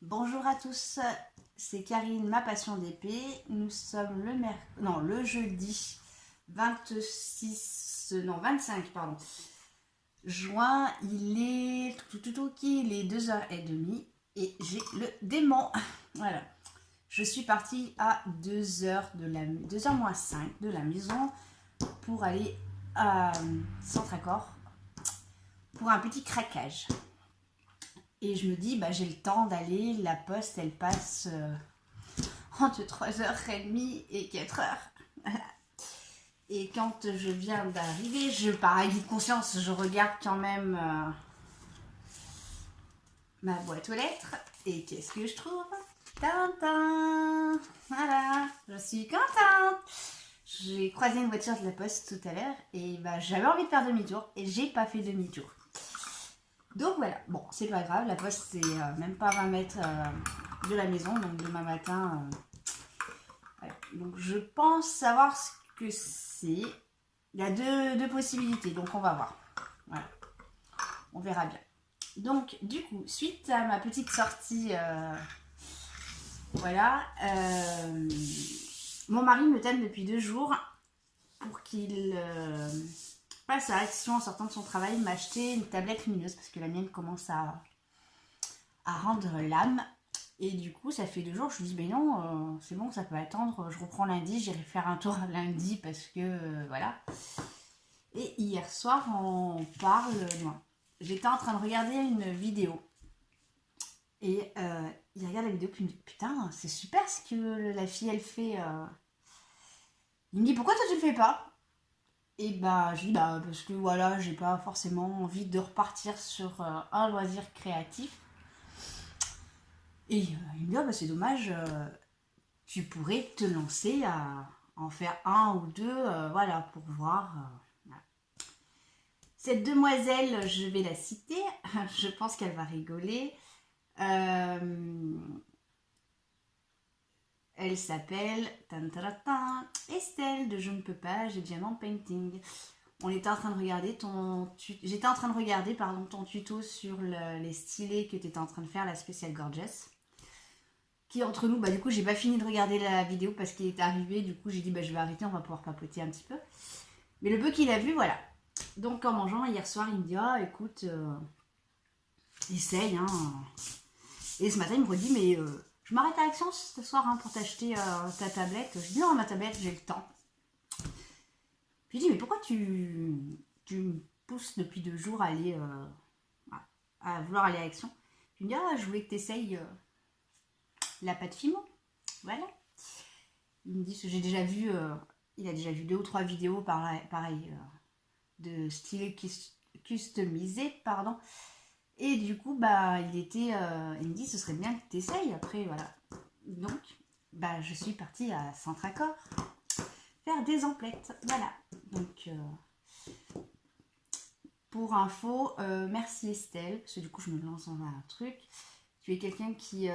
Bonjour à tous, c'est Karine, ma passion d'épée. Nous sommes le jeudi 25 juin. Il est il est 2h30 et j'ai le démon. Voilà. Je suis partie à 2h moins 5 de la maison pour aller à Centre-Accord pour un petit craquage. Et je me dis, j'ai le temps d'aller, la poste, elle passe entre 3h30 et 4h. Et quand je viens d'arriver, par acquis de conscience, je regarde quand même ma boîte aux lettres. Et qu'est-ce que je trouve? Tintin! Voilà, je suis contente! J'ai croisé une voiture de la poste tout à l'heure et j'avais envie de faire demi-tour et j'ai pas fait demi-tour. Donc voilà, bon, c'est pas grave, la poste c'est même pas 20 mètres de la maison, donc demain matin. Voilà. Donc je pense savoir ce que c'est. Il y a deux possibilités, donc on va voir. Voilà, on verra bien. Donc du coup, suite à ma petite sortie, voilà, mon mari me tente depuis 2 jours pour qu'il passe à l'action en sortant de son travail, m'acheter une tablette lumineuse parce que la mienne commence à rendre l'âme. Et du coup, ça fait 2 jours, je me dis, ben non, c'est bon, ça peut attendre, je reprends lundi, j'irai faire un tour lundi parce que, voilà. Et hier soir, on parle, j'étais en train de regarder une vidéo. Et il regarde la vidéo, puis il me dit, putain, c'est super ce que la fille, elle fait. Il me dit, pourquoi toi tu le fais pas? Et je dis, parce que voilà, j'ai pas forcément envie de repartir sur un loisir créatif. Et il me dit, c'est dommage, tu pourrais te lancer à en faire un ou deux, voilà, pour voir. Voilà. Cette demoiselle, je vais la citer, je pense qu'elle va rigoler. Elle s'appelle Estelle de Je ne peux pas, j'ai Diamant Painting. On était en train de regarder j'étais en train de regarder ton tuto sur les stylés que tu étais en train de faire, la spéciale Gorgeous. Qui entre nous, du coup j'ai pas fini de regarder la vidéo parce qu'il est arrivé, du coup j'ai dit je vais arrêter, on va pouvoir papoter un petit peu. Mais le peu qu'il a vu, voilà. Donc en mangeant hier soir, il me dit écoute, essaye, hein. Et ce matin il me redit je m'arrête à Action ce soir pour t'acheter ta tablette. Je dis non, ma tablette, j'ai le temps. Je lui dis mais pourquoi tu me pousses depuis 2 jours à aller à vouloir aller à Action? Il me dit je voulais que tu essayes la pâte Fimo. Voilà. Il me dit que j'ai déjà vu, il a déjà vu 2 ou 3 vidéos pareil de style customisé, pardon. Et du coup, il me dit ce serait bien que tu essayes. Après, voilà. Donc, je suis partie à Centre-Accord faire des emplettes. Voilà. Donc, pour info, merci Estelle, parce que du coup, je me lance dans un truc. Tu es quelqu'un qui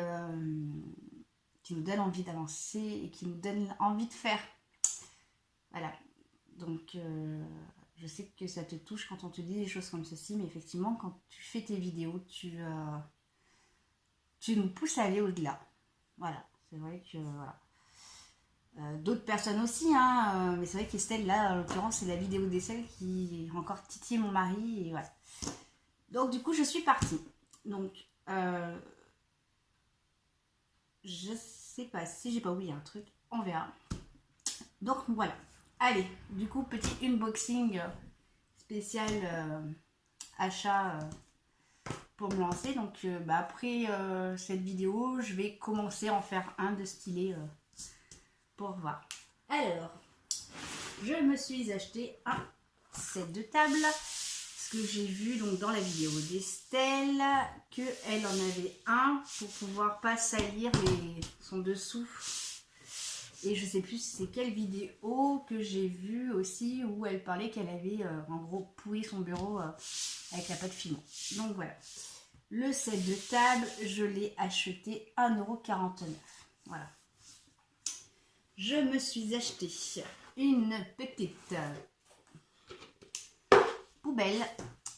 nous donne envie d'avancer et qui nous donne envie de faire. Voilà. Donc, je sais que ça te touche quand on te dit des choses comme ceci, mais effectivement, quand tu fais tes vidéos, tu nous pousses à aller au-delà. Voilà. C'est vrai que, voilà. D'autres personnes aussi, hein, mais c'est vrai qu'Estelle, là, en l'occurrence, c'est la vidéo d'Estelle qui a encore titillé mon mari, et voilà. Donc, du coup, je suis partie. Donc, je sais pas si j'ai pas oublié un truc, on verra. Donc voilà, allez, du coup petit unboxing spécial achat pour me lancer. Donc après cette vidéo, je vais commencer à en faire un de stylé pour voir. Alors, je me suis acheté un set de table. Ce que j'ai vu donc dans la vidéo d'Estelle, qu'elle en avait un pour pouvoir pas salir son dessous. Et je sais plus c'est quelle vidéo que j'ai vue aussi où elle parlait qu'elle avait en gros pourri son bureau avec la pâte Fimo. Donc voilà. Le set de table, je l'ai acheté 1,49 €. Voilà. Je me suis acheté une petite poubelle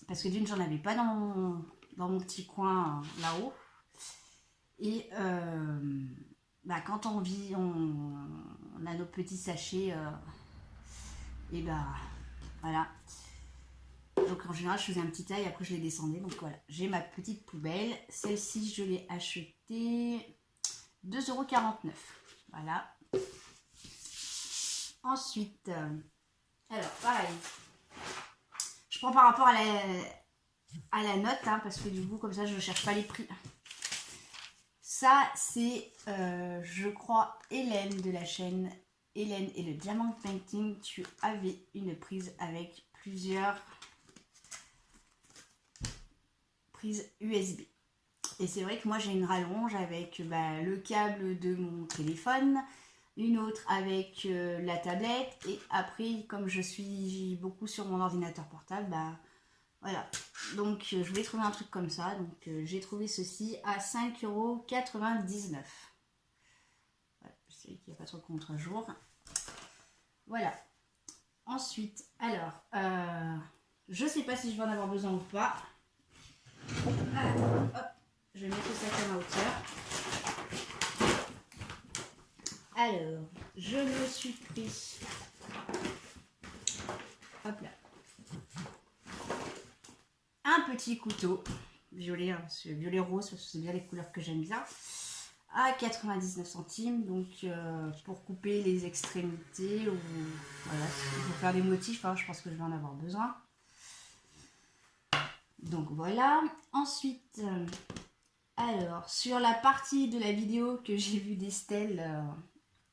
parce que d'une j'en avais pas dans mon petit coin là-haut. Et bah, quand on vit, on a nos petits sachets, et bah voilà. Donc en général, je faisais un petit taille, après je les descendais. Donc voilà, j'ai ma petite poubelle. Celle-ci, je l'ai achetée 2,49 €. Voilà. Ensuite, alors pareil, je prends par rapport à la note, hein, parce que du coup, comme ça, je ne cherche pas les prix. Ça, c'est, je crois, Hélène de la chaîne Hélène et le Diamond Painting. Tu avais une prise avec plusieurs prises USB. Et c'est vrai que moi, j'ai une rallonge avec bah, le câble de mon téléphone, une autre avec la tablette, et après, comme je suis beaucoup sur mon ordinateur portable, bah voilà. Donc, je voulais trouver un truc comme ça. Donc, j'ai trouvé ceci à 5,99 €. Voilà, je sais qu'il n'y a pas trop de contre-jour. Voilà. Ensuite, alors, je ne sais pas si je vais en avoir besoin ou pas. Alors, hop, je vais mettre le sac à ma hauteur. Alors, je me suis pris, hop là, un petit couteau violet, hein, violet rose, parce que c'est bien les couleurs que j'aime bien, à 99 centimes. Donc pour couper les extrémités ou voilà, pour faire des motifs, hein, je pense que je vais en avoir besoin. Donc voilà. Ensuite, alors sur la partie de la vidéo que j'ai vue d'Estelle,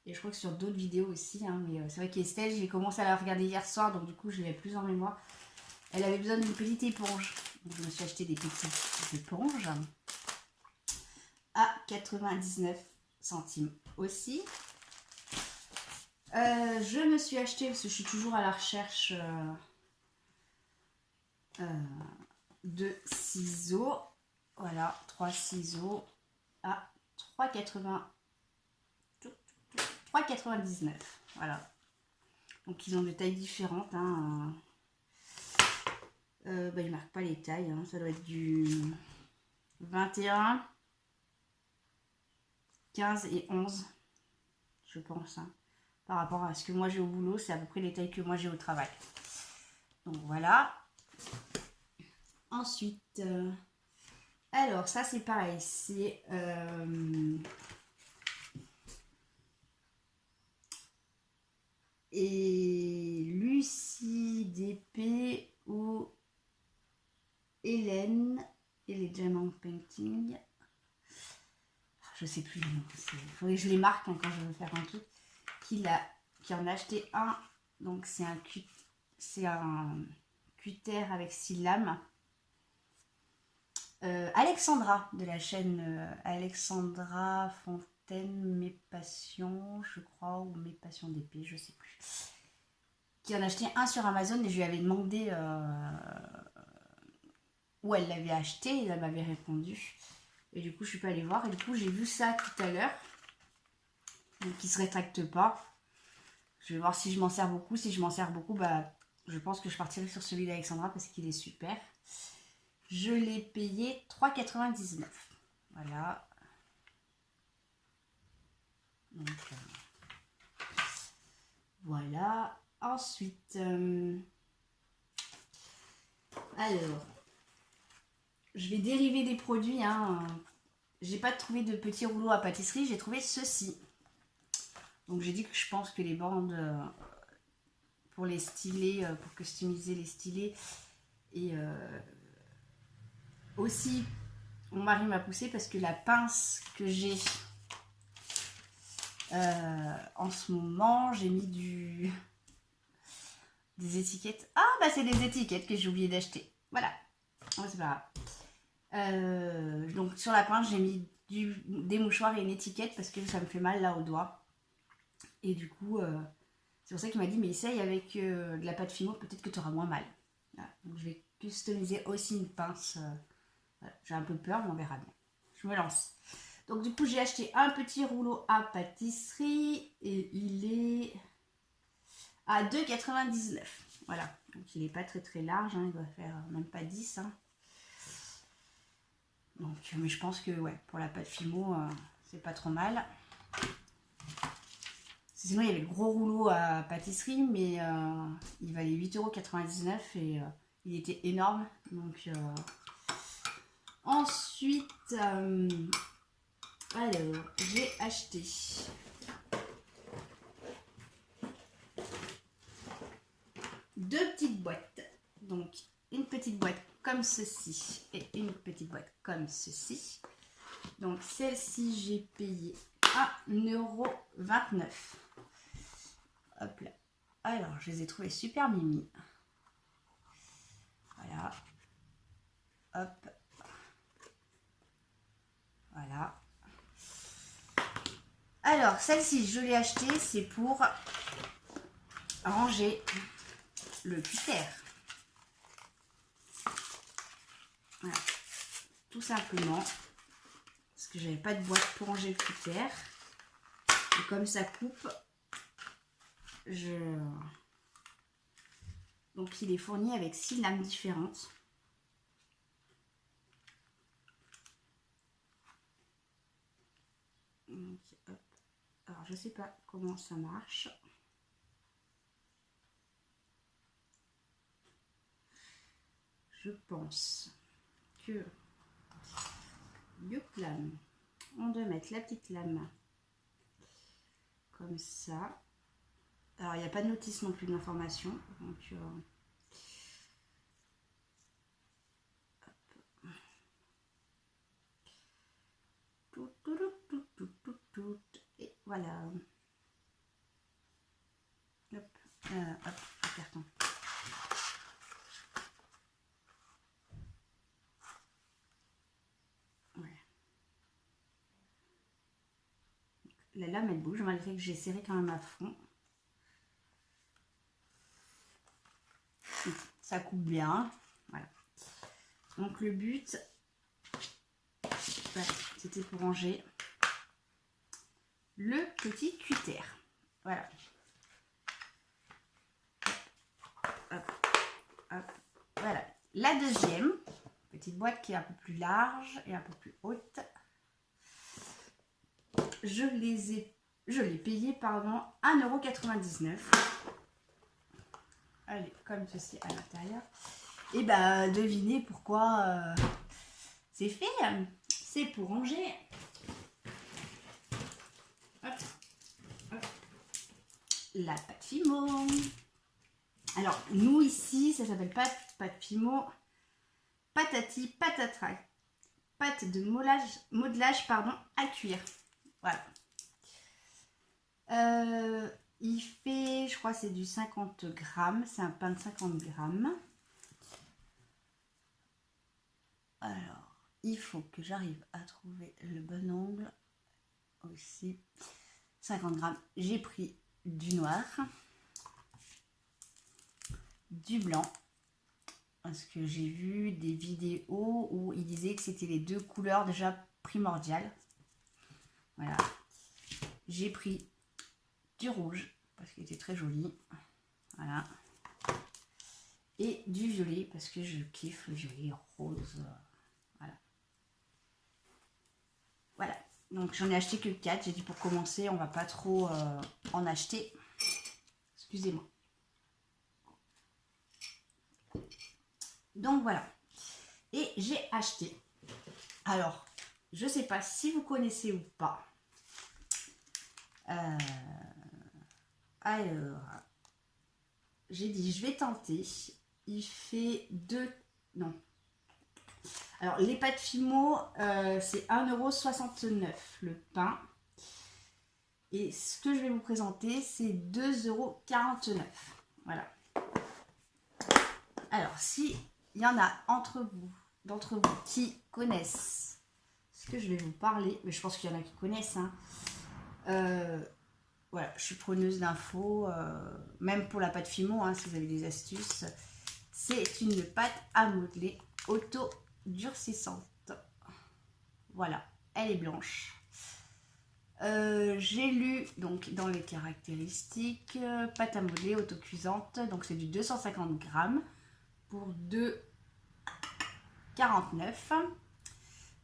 et je crois que sur d'autres vidéos aussi, hein, mais c'est vrai qu'Estelle, j'ai commencé à la regarder hier soir, donc du coup je l'avais plus en mémoire. Elle avait besoin d'une petite éponge, donc je me suis acheté des petites éponges à 99 centimes aussi. Je me suis acheté, parce que je suis toujours à la recherche de ciseaux. Voilà, 3 ciseaux à 3,99 €. Voilà. Donc ils ont des tailles différentes. Hein. Bah, ils ne marquent pas les tailles. Hein. Ça doit être du 21, 15 et 11, je pense. Hein. Par rapport à ce que moi j'ai au boulot, c'est à peu près les tailles que moi j'ai au travail. Donc voilà. Ensuite, alors ça c'est pareil, c'est et Lucie d'épée ou Hélène et les Diamond Painting. Je sais plus le nom. Il faudrait que je les marque hein, quand je veux faire un truc. Qui en a acheté un. Donc c'est un cutter avec 6 lames. Alexandra de la chaîne Alexandra Fontaine Mes Passions, je crois, ou Mes Passions d'épée, je sais plus. Qui en a acheté un sur Amazon et je lui avais demandé où elle l'avait acheté et elle m'avait répondu. Et du coup, je suis pas allée voir. Et du coup, j'ai vu ça tout à l'heure. Donc, il se rétracte pas. Je vais voir si je m'en sers beaucoup. Si je m'en sers beaucoup, bah, je pense que je partirai sur celui d'Alexandra parce qu'il est super. Je l'ai payé 3,99 €. Voilà. Donc, voilà. Ensuite, alors, je vais dériver des produits. Hein. J'ai pas trouvé de petits rouleaux à pâtisserie. J'ai trouvé ceci. Donc, j'ai dit que je pense que les bandes pour les stylés, pour customiser les stylés et aussi mon mari m'a poussé parce que la pince que j'ai en ce moment, j'ai mis des étiquettes. Ah bah c'est des étiquettes que j'ai oublié d'acheter. Voilà, oh, c'est pas grave. Donc sur la pince j'ai mis des mouchoirs et une étiquette parce que ça me fait mal là au doigt. Et du coup c'est pour ça qu'il m'a dit mais essaye avec de la pâte Fimo, peut-être que tu auras moins mal. Voilà. Donc je vais customiser aussi une pince. Voilà. J'ai un peu peur mais on verra bien. Je me lance. Donc du coup j'ai acheté un petit rouleau à pâtisserie et il est à 2,99 €. Voilà, donc il n'est pas très très large, hein. Il doit faire même pas 10. Hein. Donc, mais je pense que ouais, pour la pâte Fimo, c'est pas trop mal. Sinon, il y avait le gros rouleau à pâtisserie, mais il valait 8,99 € et il était énorme. Donc, ensuite, alors, j'ai acheté deux petites boîtes. Donc, une petite boîte comme ceci et une petite boîte comme ceci. Donc, celle-ci, j'ai payé 1,29 €. Hop là. Alors, je les ai trouvées super mimi. Voilà. Hop. Voilà. Alors, celle-ci, je l'ai achetée, c'est pour ranger le cutter. Voilà. Tout simplement. Parce que j'avais pas de boîte pour ranger le cutter. Et comme ça coupe, donc il est fourni avec 6 lames différentes. Donc, hop. Alors je sais pas comment ça marche. Je pense que lame, on doit mettre la petite lame comme ça. Alors il n'y a pas de notice non plus d'information. Donc et voilà. Hop, hop, le carton. Voilà. La lame elle bouge malgré que j'ai serré quand même à fond. Ça coupe bien. Voilà. Donc le but, voilà, c'était pour ranger le petit cutter. Voilà. Hop, hop, voilà. La deuxième, petite boîte qui est un peu plus large et un peu plus haute. Je l'ai payé, pardon, 1,99 €. Allez, comme ceci à l'intérieur. Et bah, devinez pourquoi c'est fait. C'est pour ranger. Hop, hop. La pâte Fimo. Alors, nous ici, ça s'appelle pas pâte Fimo, patati patata. Pâte de modelage pardon, à cuire. Voilà. Il fait, je crois, c'est du 50 grammes. C'est un pain de 50 grammes. Alors, il faut que j'arrive à trouver le bon angle aussi. 50 grammes. J'ai pris du noir, du blanc, parce que j'ai vu des vidéos où ils disaient que c'était les deux couleurs déjà primordiales. Voilà. J'ai pris du rouge, parce qu'il était très joli. Voilà. Et du violet, parce que je kiffe le violet rose. Voilà. Voilà. Donc j'en ai acheté que 4. J'ai dit pour commencer, on va pas trop en acheter. Excusez-moi. Donc voilà. Et j'ai acheté. Alors, je sais pas si vous connaissez ou pas. Alors, j'ai dit je vais tenter. Il fait 2... Non. Alors, les pâtes Fimo, c'est 1,69 € le pain. Et ce que je vais vous présenter, c'est 2,49 €. Voilà. Alors, si il y en a d'entre vous qui connaissent ce que je vais vous parler, mais je pense qu'il y en a qui connaissent, hein. Voilà, je suis preneuse d'infos, même pour la pâte Fimo, hein, si vous avez des astuces. C'est une pâte à modeler auto-durcissante. Voilà, elle est blanche. J'ai lu donc dans les caractéristiques, pâte à modeler auto-cuisante, donc c'est du 250 grammes pour 2,49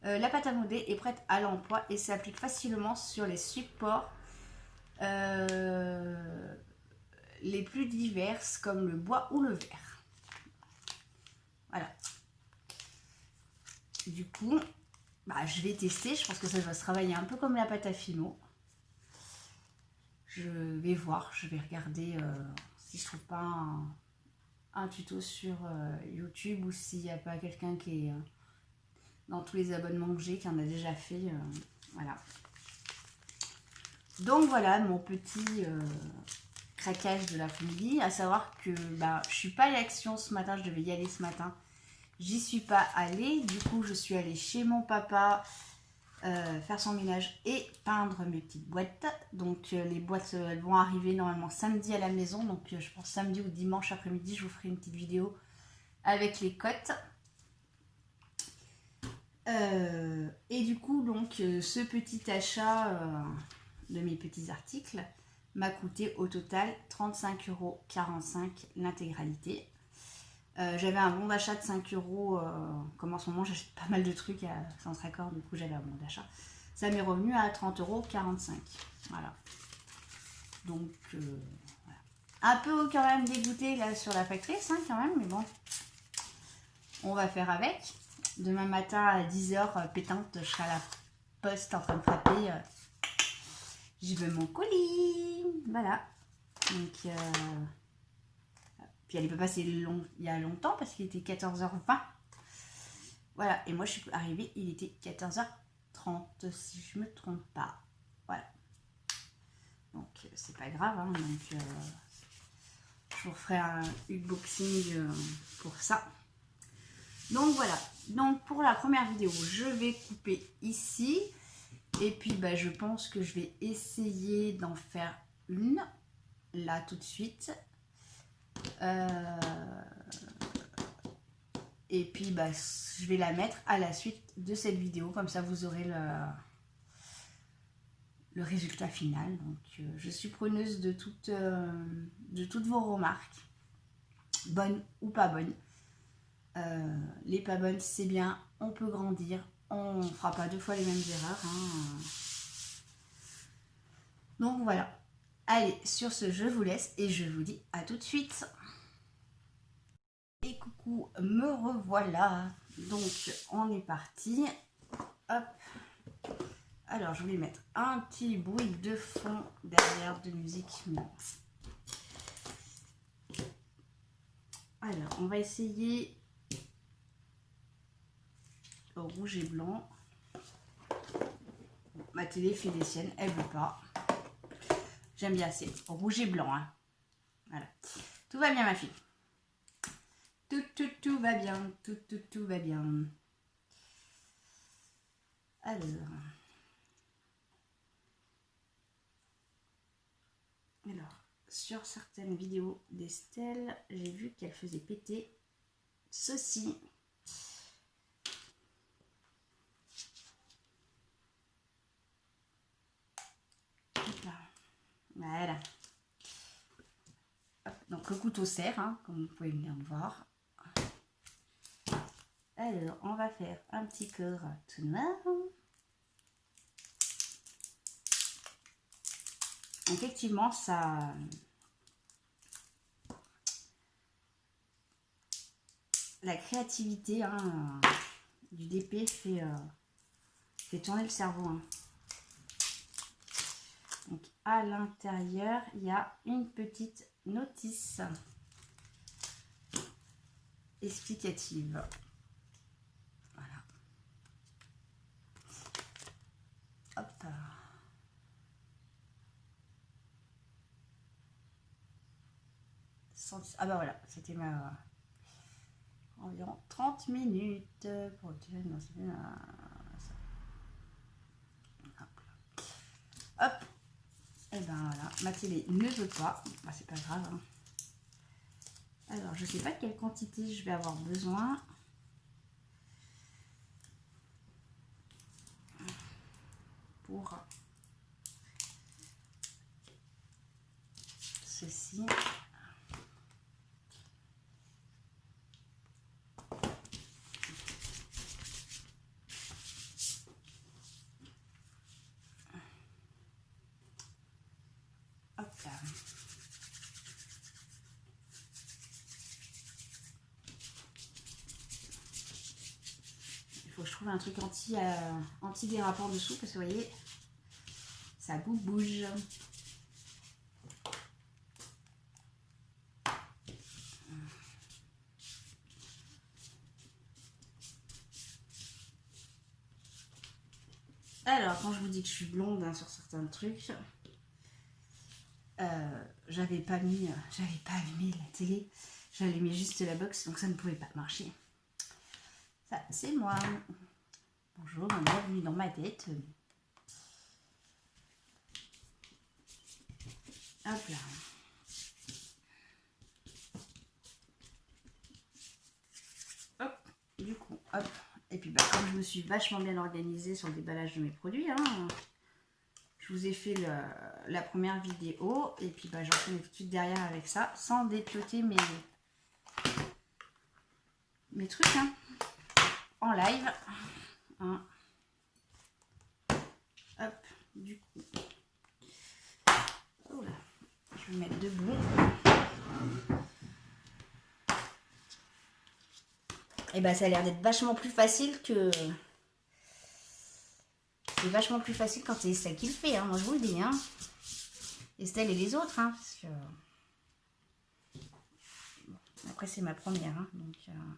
€. La pâte à modeler est prête à l'emploi et s'applique facilement sur les supports les plus diverses comme le bois ou le verre. Voilà. Du coup, je vais tester. Je pense que ça va se travailler un peu comme la pâte à fino. Je vais voir, je vais regarder si je trouve pas un tuto sur YouTube ou s'il n'y a pas quelqu'un qui est dans tous les abonnements que j'ai, qui en a déjà fait. Voilà. Donc voilà mon petit craquage de l'après-midi, à savoir que je suis pas à l'action ce matin, je devais y aller ce matin. J'y suis pas allée, du coup je suis allée chez mon papa faire son ménage et peindre mes petites boîtes. Donc les boîtes elles vont arriver normalement samedi à la maison, donc je pense samedi ou dimanche après-midi je vous ferai une petite vidéo avec les cotes. Et du coup donc ce petit achat de mes petits articles m'a coûté au total 35,45 € l'intégralité. J'avais un bon d'achat de 5 €, comme en ce moment j'achète pas mal de trucs à Centraccord, du coup j'avais un bon d'achat. Ça m'est revenu à 30,45 €. Voilà. Donc voilà. Un peu quand même dégoûté là sur la factrice quand même, mais bon. On va faire avec. Demain matin à 10 h pétante, je serai à la poste en train de frapper. J'y veux mon colis. Voilà. Donc puis elle peut passer il y a longtemps parce qu'il était 14h20. Voilà, et moi je suis arrivée, il était 14h30 si je me trompe pas. Voilà. Donc c'est pas grave, hein, donc je vous referai un unboxing pour ça. Donc voilà, donc pour la première vidéo, je vais couper ici. Et puis je pense que je vais essayer d'en faire une, là tout de suite. Et puis je vais la mettre à la suite de cette vidéo, comme ça vous aurez le résultat final. Donc je suis preneuse de toutes vos remarques, bonnes ou pas bonnes. Les pas bonnes c'est bien, on peut grandir, on ne fera pas 2 fois les mêmes erreurs. Donc voilà. Allez, sur ce, je vous laisse et je vous dis à tout de suite. Et coucou, me revoilà. Donc, on est parti. Hop. Alors, je vais mettre un petit bruit de fond derrière de musique. Alors, on va essayer au rouge et blanc. Ma télé fait des siennes, elle veut pas. J'aime bien, c'est rouge et blanc. Hein. Voilà. Tout va bien, ma fille. Tout va bien. Tout va bien. Alors, sur certaines vidéos d'Estelle, j'ai vu qu'elle faisait péter ceci. Voilà. Hop, donc le couteau serre, hein, comme vous pouvez bien le voir. Alors, on va faire un petit cœur tout noir. Effectivement, ça... La créativité du DP fait tourner le cerveau. Hein. Donc, à l'intérieur, il y a une petite notice explicative. Voilà. Hop. Ah bah voilà, c'était ma... environ 30 minutes pour tirer dans hop. Et ben voilà, ma télé ne veut pas. Bah, c'est pas grave. Hein. Alors, je sais pas de quelle quantité je vais avoir besoin. Pour ceci. faut que je trouve un truc anti-dérapant dessous parce que vous voyez, ça bouge. Alors, quand je vous dis que je suis blonde hein, sur certains trucs, j'avais pas allumé la télé, j'allumais juste la box, donc ça ne pouvait pas marcher. Ça, c'est moi. Bonjour, bienvenue dans ma tête. Hop là. Hop, du coup, hop. Et puis, bah, comme je me suis vachement bien organisée sur le déballage de mes produits, hein, je vous ai fait la première vidéo. Et puis, bah, j'enchaîne tout de suite derrière avec ça, sans dépioter mes trucs hein, en live. Hein. Hop, du coup. Oh là, je vais me mettre debout. Et bah ça a l'air d'être vachement plus facile que... C'est vachement plus facile quand c'est Estelle qui le fait, hein, moi je vous le dis. Hein. Estelle et les autres, hein, parce que... Bon, après c'est ma première, hein, donc... Bon.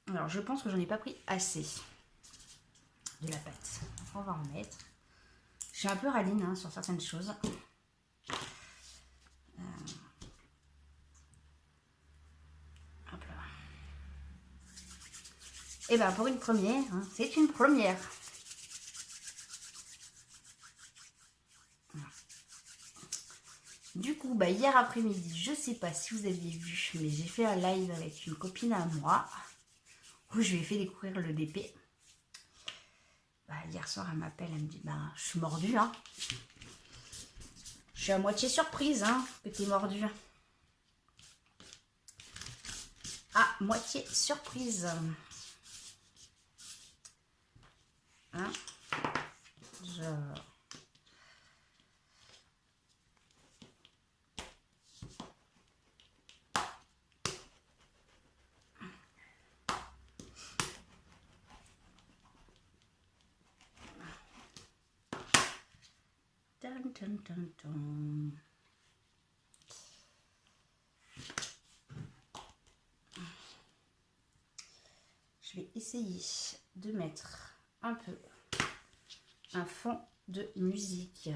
Alors je pense que j'en ai pas pris assez de la pâte. On va en mettre. Je suis un peu radine hein, sur certaines choses. Hop là. Et ben pour une première, hein, c'est une première. Du coup, bah, hier après-midi, je sais pas si vous aviez vu, mais j'ai fait un live avec une copine à moi où je lui ai fait découvrir le DP. Bah, hier soir, elle m'appelle, elle me dit, bah, je suis mordue, hein. Je suis à moitié surprise, hein, que t'es mordue. À moitié surprise. Hein, Je vais essayer de mettre un peu un fond de musique.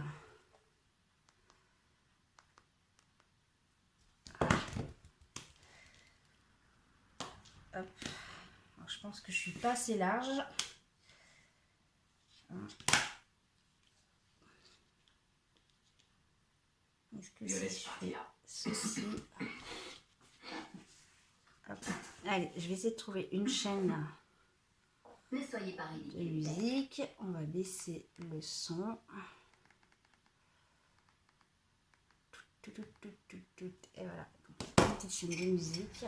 Hop. Alors, je pense que je suis pas assez large. Est-ce que si je fais ceci... Hop. Allez, je vais essayer de trouver une chaîne de musique. On va baisser le son. Et voilà, une petite chaîne de musique.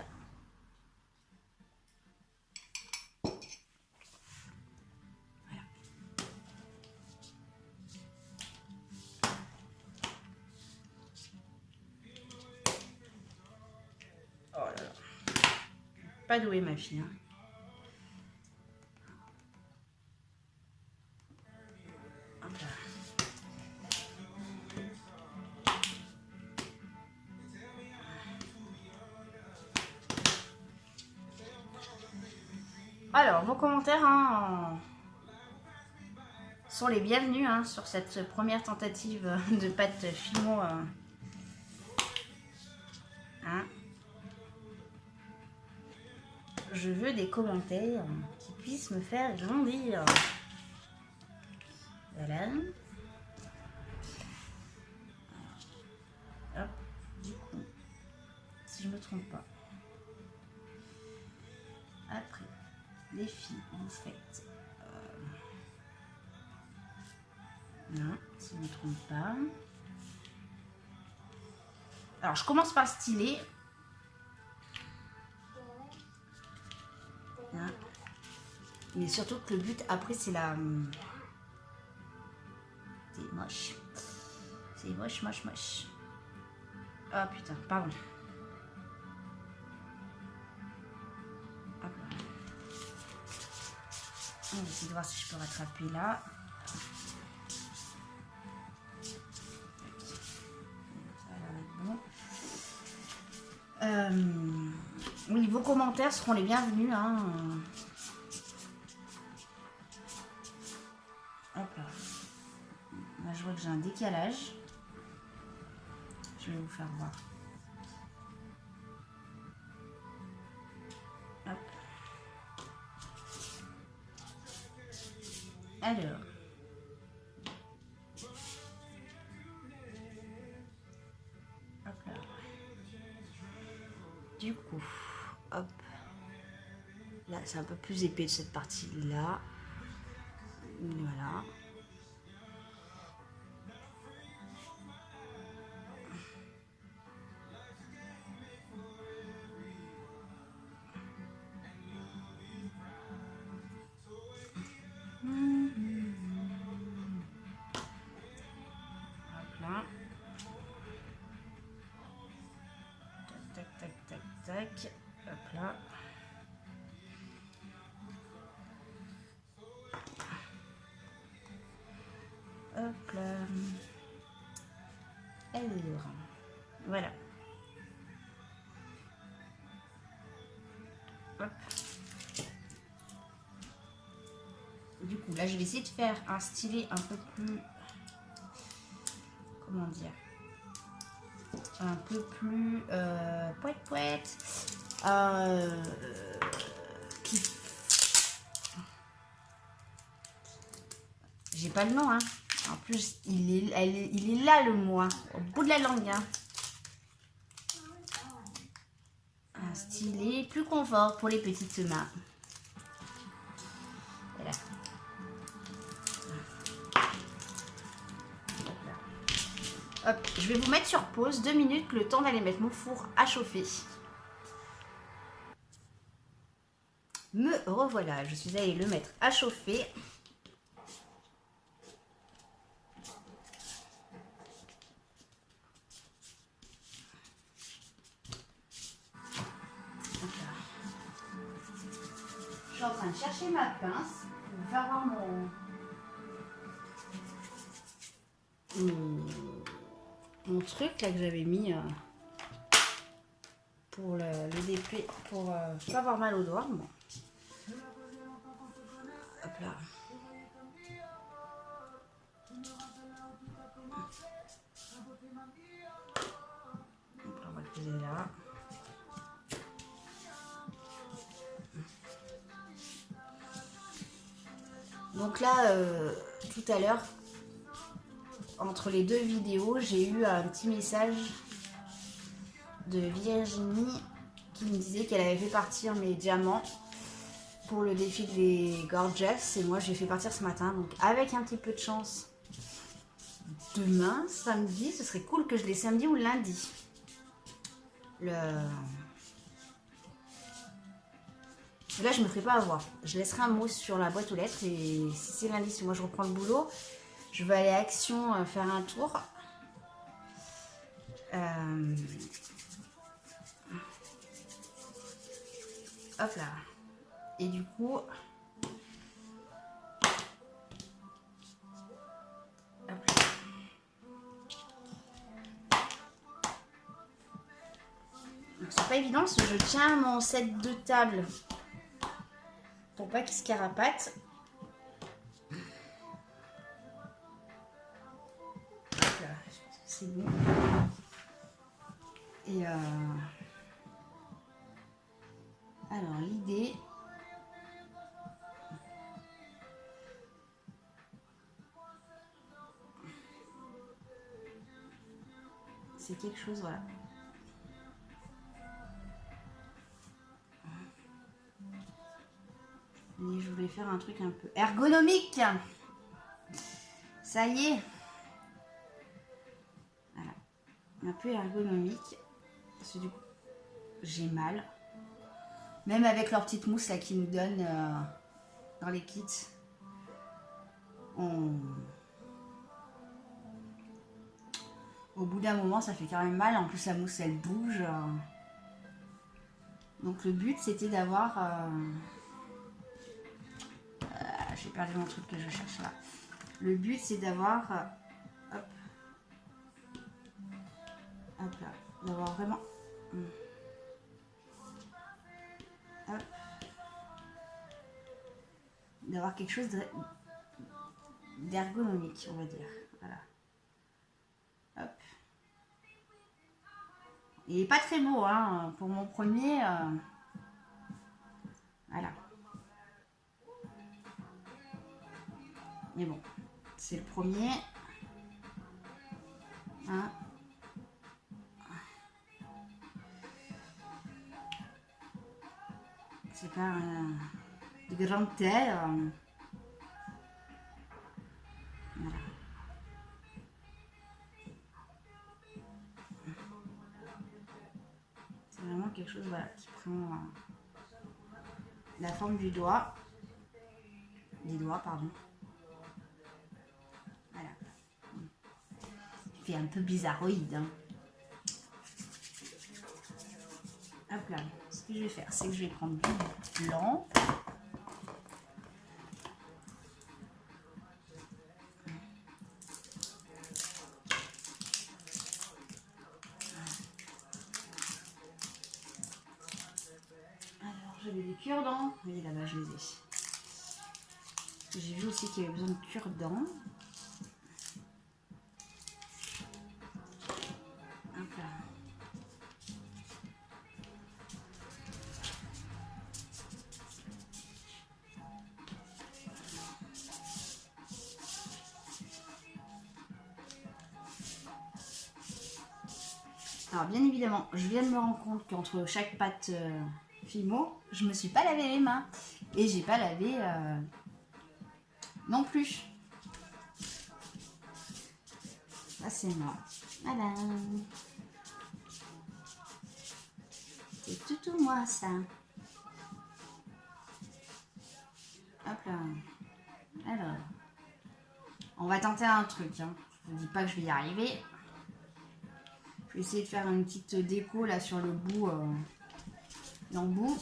Voilà. Oh là là. Pas douée ma fille. Hein. Alors, vos commentaires hein, sont les bienvenus hein, sur cette première tentative de pâte Fimo. Hein. Je veux des commentaires qui puissent me faire grandir. Voilà. Hop, du coup, si je ne me trompe pas. Après, les filles, vous faites... non, si je ne me trompe pas. Alors, je commence par le stylet. Là. Mais surtout que le but, après, c'est la... C'est moche. C'est moche, moche, moche. Oh putain, pardon. Hop là. On va essayer de voir si je peux rattraper là. Ça a l'air d'être bon. Oui, vos commentaires seront les bienvenus. Hein. Hop là. Là, je vois que j'ai un décalage. Je vais vous faire voir. Hop. Alors. Hop là. Du coup, hop. Là, c'est un peu plus épais de cette partie-là. Voilà. Hop là. Tac, tac, tac, tac, tac. Hop là. Hop là. Alors, voilà. Hop. Du coup, là, je vais essayer de faire un stylet un peu plus... Comment dire? Un peu plus... poète, poète. J'ai pas le nom, hein. En plus, il est là le mot, hein, au bout de la langue. Hein. Un stylet plus confort pour les petites mains. Voilà. Hop, je vais vous mettre sur pause 2 minutes, le temps d'aller mettre mon four à chauffer. Me revoilà, je suis allée le mettre à chauffer. Je suis en train de chercher ma pince pour faire voir mon truc là que j'avais mis pour le dépli, pour pas avoir mal aux doigts. Bon. Hop là. Donc là, on va le poser là. Donc là, tout à l'heure, entre les 2 vidéos, j'ai eu un petit message de Virginie qui me disait qu'elle avait fait partir mes diamants pour le défi des Gorgeous. Et moi, j'ai fait partir ce matin. Donc avec un petit peu de chance, demain, samedi, ce serait cool que je les samedi ou lundi. Là, je me ferai pas avoir. Je laisserai un mot sur la boîte aux lettres. Et si c'est lundi, si moi je reprends le boulot, je vais aller à Action faire un tour. Hop là. Et du coup... C'est pas évident parce que je tiens mon set de table pour pas qu'il se carapate. Voilà, c'est bon. Et alors l'idée, c'est quelque chose, voilà. Et je voulais faire un truc un peu ergonomique. Ça y est. Voilà. Un peu ergonomique. Parce que du coup, j'ai mal. Même avec leur petite mousse là qu'ils nous donnent dans les kits. au bout d'un moment, ça fait quand même mal. En plus, la mousse, elle bouge. Donc, le but, c'était d'avoir... j'ai perdu mon truc que je cherche là. Le but, c'est d'avoir... hop. Hop là. D'avoir vraiment... Hop. D'avoir quelque chose d'ergonomique, on va dire. Voilà. Hop. Il est pas très beau, hein, pour mon premier. Voilà. Mais bon, c'est le premier. Hein. C'est pas de grande taille. Voilà. C'est vraiment quelque chose, voilà, qui prend la forme du doigt. Des doigts, pardon. Voilà. Il fait un peu bizarroïde. Hein. Hop là. Ce que je vais faire, c'est que je vais prendre du blanc. Alors, j'avais des cure-dents. Oui, là-bas, je les ai. J'ai vu aussi qu'il y avait besoin de cure-dents. Hop là. Alors bien évidemment, je viens de me rendre compte qu'entre chaque pâte Fimo, je me suis pas lavé les mains. Et j'ai pas lavé non plus. Ça c'est moi. Voilà. C'est tout moi ça. Hop là. Alors. On va tenter un truc. Hein. Je vous dis pas que je vais y arriver. Je vais essayer de faire une petite déco là sur le bout, l'embout.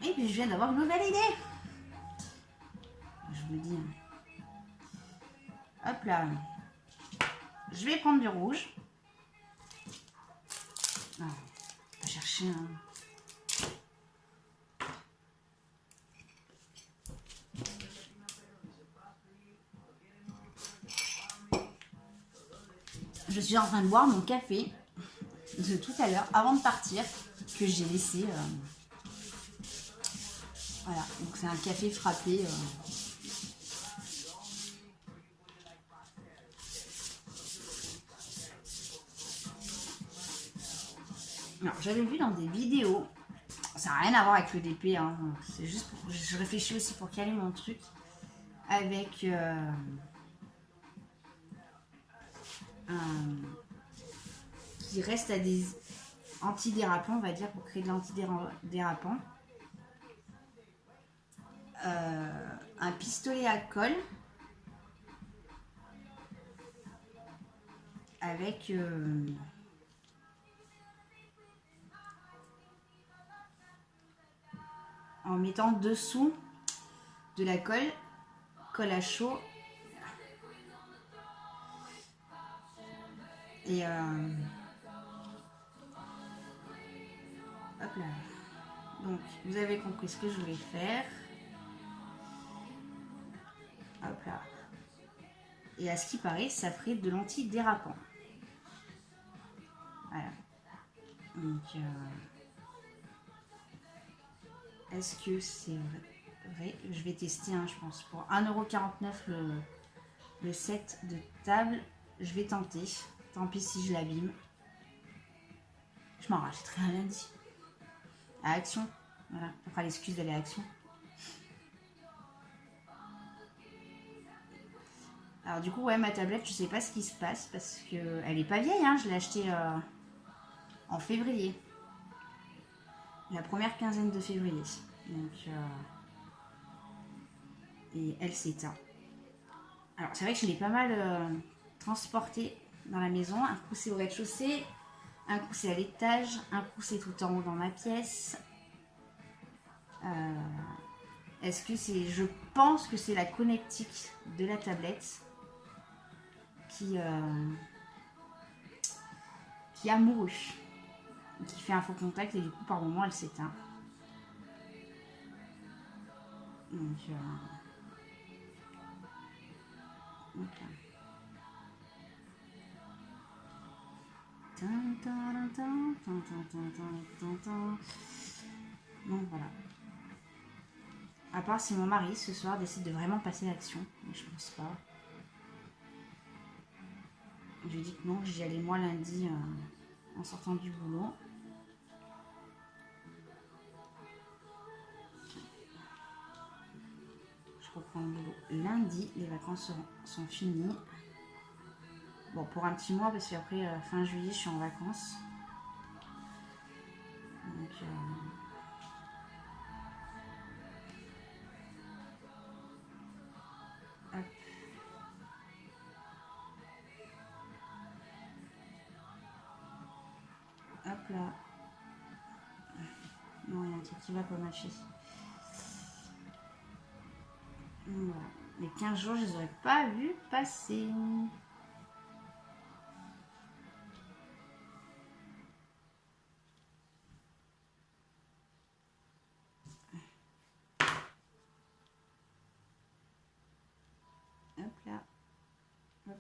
Et puis je viens d'avoir une nouvelle idée. Je vous le dis. Hop là. Je vais prendre du rouge. Ah, on va chercher un... Je suis en train de boire mon café de tout à l'heure, avant de partir, que j'ai laissé. Voilà, donc c'est un café frappé. J'avais vu dans des vidéos, ça n'a rien à voir avec le DP, hein, c'est juste pour, je réfléchis aussi pour caler mon truc, avec qui reste à des antidérapants, on va dire, pour créer de l'antidérapant. Un pistolet à colle avec en mettant dessous de la colle à chaud et hop là. Donc vous avez compris ce que je voulais faire. Hop là. Et à ce qui paraît, ça ferait de l'antidérapant. Voilà. Donc, est-ce que c'est vrai? Je vais tester, hein, je pense. Pour 1,49 € le set de table, je vais tenter. Tant pis si je l'abîme. Je m'en rachèterai un lundi. À Action. Voilà, on fera l'excuse d'aller à Action. Alors du coup, ouais, ma tablette, je sais pas ce qui se passe parce que elle est pas vieille, hein. Je l'ai achetée en février. La première quinzaine de février. Donc, et elle s'éteint. Alors c'est vrai que je l'ai pas mal transportée dans la maison. Un coup c'est au rez-de-chaussée, un coup c'est à l'étage, un coup c'est tout en haut dans ma pièce. Est-ce que c'est... Je pense que c'est la connectique de la tablette qui a mouru, qui fait un faux contact et du coup par moment elle s'éteint. Donc, okay. Donc voilà. À part si mon mari ce soir décide de vraiment passer à l'action, mais je pense pas. Je lui ai dit que non, que j'y allais moi lundi en sortant du boulot. Je reprends le boulot lundi, les vacances sont finies. Bon, pour un petit mois, parce qu'après, fin juillet, je suis en vacances. Donc, hop. Hop là. Non, il y a un truc qui va pas matcher. Voilà. Les 15 jours, je les aurais pas vus passer. Hop là. Hop.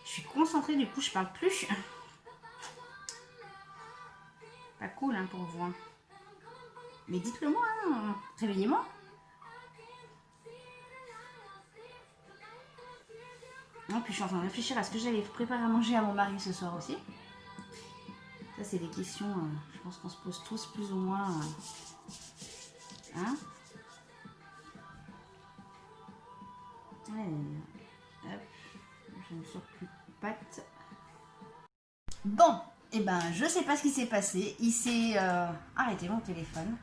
Je suis concentrée, du coup, je parle plus. Pas cool, hein, pour vous. Hein. Mais dites-le moi, hein. Réveillez-moi. Non, puis je suis en train de réfléchir à ce que j'allais préparer à manger à mon mari ce soir aussi. Ça, c'est des questions, je pense qu'on se pose tous plus ou moins. Hein? Allez, hop, je ne sors plus de pâte. Bon, et ben, je sais pas ce qui s'est passé. Il s'est arrêté mon téléphone.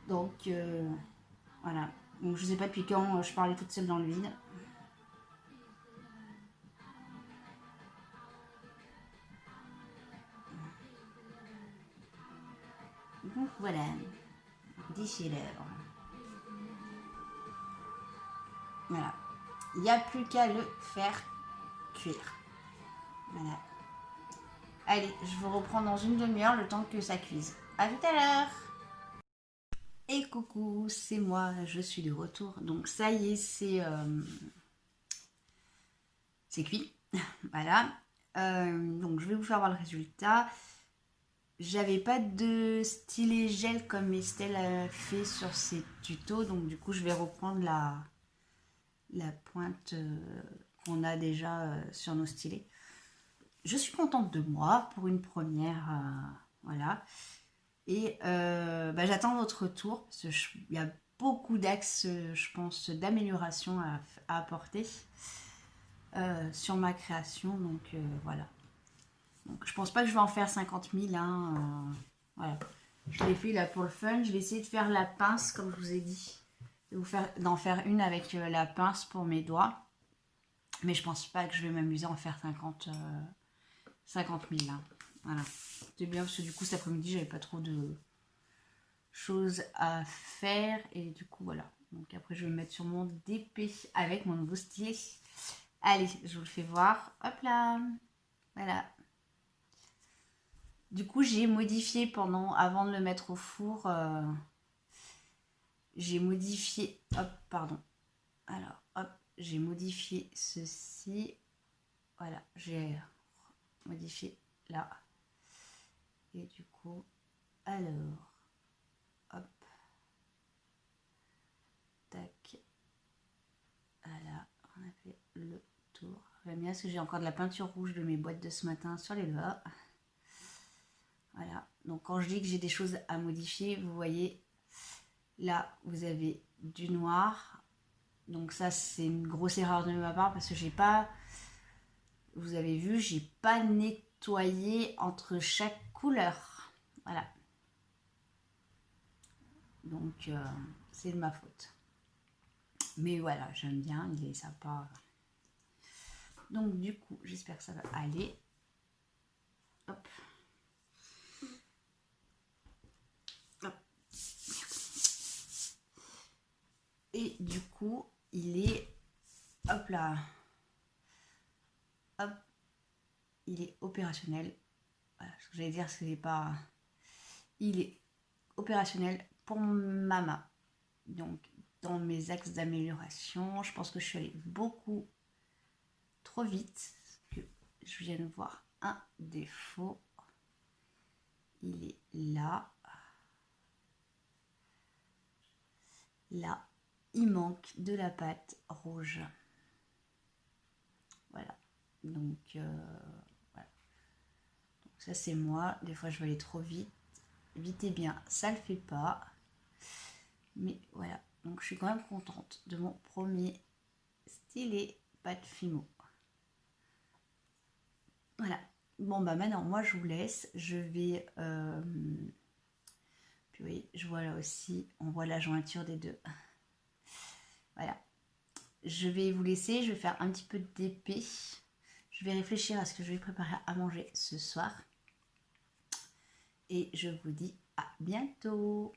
Donc, voilà. Donc, je sais pas depuis quand je parlais toute seule dans le vide. Donc, voilà. D'ici l'heure. Voilà. Il n'y a plus qu'à le faire cuire. Voilà. Allez, je vous reprends dans une demi-heure le temps que ça cuise. À tout à l'heure. Et coucou, c'est moi, je suis de retour. Donc ça y est, c'est cuit. Voilà. Donc je vais vous faire voir le résultat. J'avais pas de stylet gel comme Estelle a fait sur ses tutos. Donc du coup, je vais reprendre la pointe qu'on a déjà sur nos stylets. Je suis contente de moi pour une première. Voilà. Et j'attends votre retour parce qu'il y a beaucoup d'axes, je pense, d'amélioration à apporter sur ma création. Donc voilà. Donc, je pense pas que je vais en faire 50 000. Hein, voilà. Je l'ai fait là pour le fun. Je vais essayer de faire la pince, comme je vous ai dit. D'en faire une avec la pince pour mes doigts. Mais je pense pas que je vais m'amuser à en faire 50 000. Hein. Voilà. C'est bien parce que du coup cet après-midi j'avais pas trop de choses à faire. Et du coup voilà. Donc après je vais me mettre sur mon DP avec mon nouveau stylet. Allez, je vous le fais voir. Hop là. Voilà. Du coup, j'ai modifié avant de le mettre au four, j'ai modifié, hop, pardon. Alors, hop, j'ai modifié ceci. Voilà, j'ai modifié là. Et du coup, alors, hop, tac. Voilà, on a fait le tour. J'aime bien parce que j'ai encore de la peinture rouge de mes boîtes de ce matin sur les doigts. Voilà, donc quand je dis que j'ai des choses à modifier, vous voyez, là, vous avez du noir. Donc ça, c'est une grosse erreur de ma part parce que j'ai pas, vous avez vu, j'ai pas nettoyé entre chaque couleur. Voilà. Donc, c'est de ma faute. Mais voilà, j'aime bien, il est sympa. Donc, du coup, j'espère que ça va aller. Hop. Hop. Et du coup, il est... Hop là. Hop. Il est opérationnel. Voilà, ce que j'allais dire, c'est pas... Il est opérationnel pour ma main. Donc, dans mes axes d'amélioration, je pense que je suis allée beaucoup trop vite. Que je viens de voir un défaut. Il est là. Là, il manque de la pâte rouge. Voilà. Donc, voilà. Donc ça, c'est moi. Des fois, je vais aller trop vite. Vite et bien, ça le fait pas. Mais voilà. Donc, je suis quand même contente de mon premier stylet pâte Fimo. Voilà. Bon, bah maintenant, moi, je vous laisse. Je vais... Puis oui, je vois là aussi, on voit la jointure des deux. Voilà. Je vais vous laisser, je vais faire un petit peu d'épée. Je vais réfléchir à ce que je vais préparer à manger ce soir. Et je vous dis à bientôt.